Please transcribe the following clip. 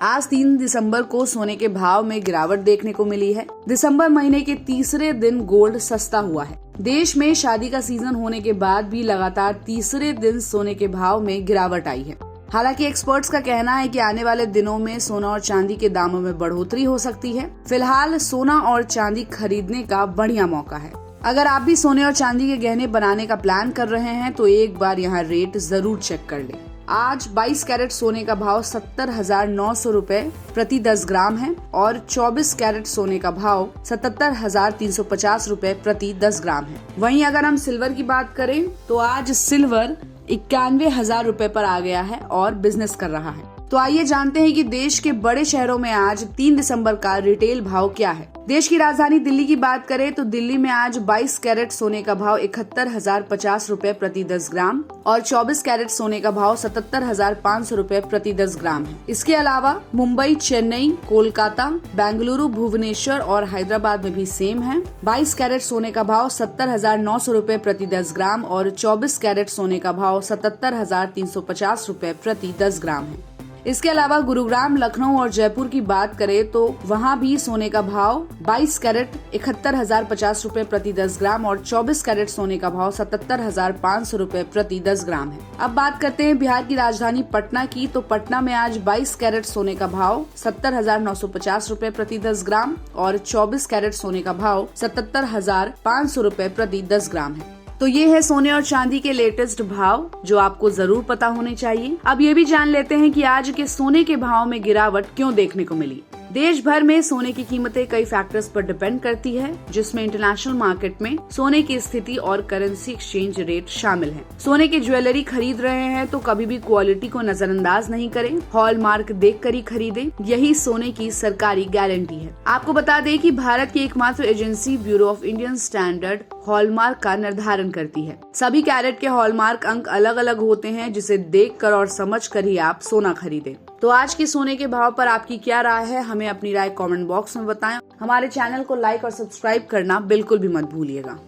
आज 3 दिसंबर को सोने के भाव में गिरावट देखने को मिली है। दिसंबर महीने के तीसरे दिन गोल्ड सस्ता हुआ है। देश में शादी का सीजन होने के बाद भी लगातार तीसरे दिन सोने के भाव में गिरावट आई है। हालांकि एक्सपर्ट्स का कहना है कि आने वाले दिनों में सोना और चांदी के दामों में बढ़ोतरी हो सकती है। फिलहाल सोना और चांदी खरीदने का बढ़िया मौका है। अगर आप भी सोने और चांदी के गहने बनाने का प्लान कर रहे हैं तो एक बार यहाँ रेट जरूर चेक कर लें। आज 22 कैरेट सोने का भाव 70,900 रुपए प्रति 10 ग्राम है और 24 कैरेट सोने का भाव 77,350 रुपए प्रति 10 ग्राम है। वहीं अगर हम सिल्वर की बात करें तो आज सिल्वर 91,000 रुपए पर आ गया है और बिजनेस कर रहा है। तो आइए जानते हैं कि देश के बड़े शहरों में आज 3 दिसंबर का रिटेल भाव क्या है। देश की राजधानी दिल्ली की बात करें तो दिल्ली में आज 22 कैरेट सोने का भाव 71,050 रुपए प्रति 10 ग्राम और 24 कैरेट सोने का भाव 77,500 रुपए प्रति 10 ग्राम है। इसके अलावा मुंबई, चेन्नई, कोलकाता, बेंगलुरु, भुवनेश्वर और हैदराबाद में भी सेम है। 22 कैरेट सोने का भाव 70,900 रुपए प्रति 10 ग्राम और 24 कैरेट सोने का भाव 77,350 रुपए प्रति 10 ग्राम है। इसके अलावा गुरुग्राम, लखनऊ और जयपुर की बात करें तो वहां भी सोने का भाव 22 कैरेट 71,050 रुपए प्रति 10 ग्राम और 24 कैरेट सोने का भाव 77,500 रुपए प्रति 10 ग्राम है। अब बात करते हैं बिहार की राजधानी पटना की। तो पटना में आज 22 कैरेट सोने का भाव 70,950 रुपए प्रति 10 ग्राम और 24 कैरेट सोने का भाव 77,500 रुपए प्रति 10 ग्राम है। तो ये है सोने और चांदी के लेटेस्ट भाव जो आपको जरूर पता होने चाहिए। अब ये भी जान लेते हैं कि आज के सोने के भाव में गिरावट क्यों देखने को मिली। देश भर में सोने की कीमतें कई फैक्टर्स पर डिपेंड करती है, जिसमें इंटरनेशनल मार्केट में सोने की स्थिति और करेंसी एक्सचेंज रेट शामिल है। सोने की ज्वेलरी खरीद रहे हैं तो कभी भी क्वालिटी को नजरअंदाज नहीं करें, हॉलमार्क देखकर ही खरीदें, यही सोने की सरकारी गारंटी है। आपको बता दें कि भारत की एकमात्र agency bureau of Indian standard hallmark का निर्धारण करती है। सभी कैरेट के हॉलमार्क अंक अलग अलग होते हैं, जिसे देखकर और समझकर ही आप सोना खरीदें। तो आज के सोने के भाव पर आपकी क्या राय है, हमें अपनी राय कमेंट बॉक्स में बताएं। हमारे चैनल को लाइक और सब्सक्राइब करना बिल्कुल भी मत भूलिएगा।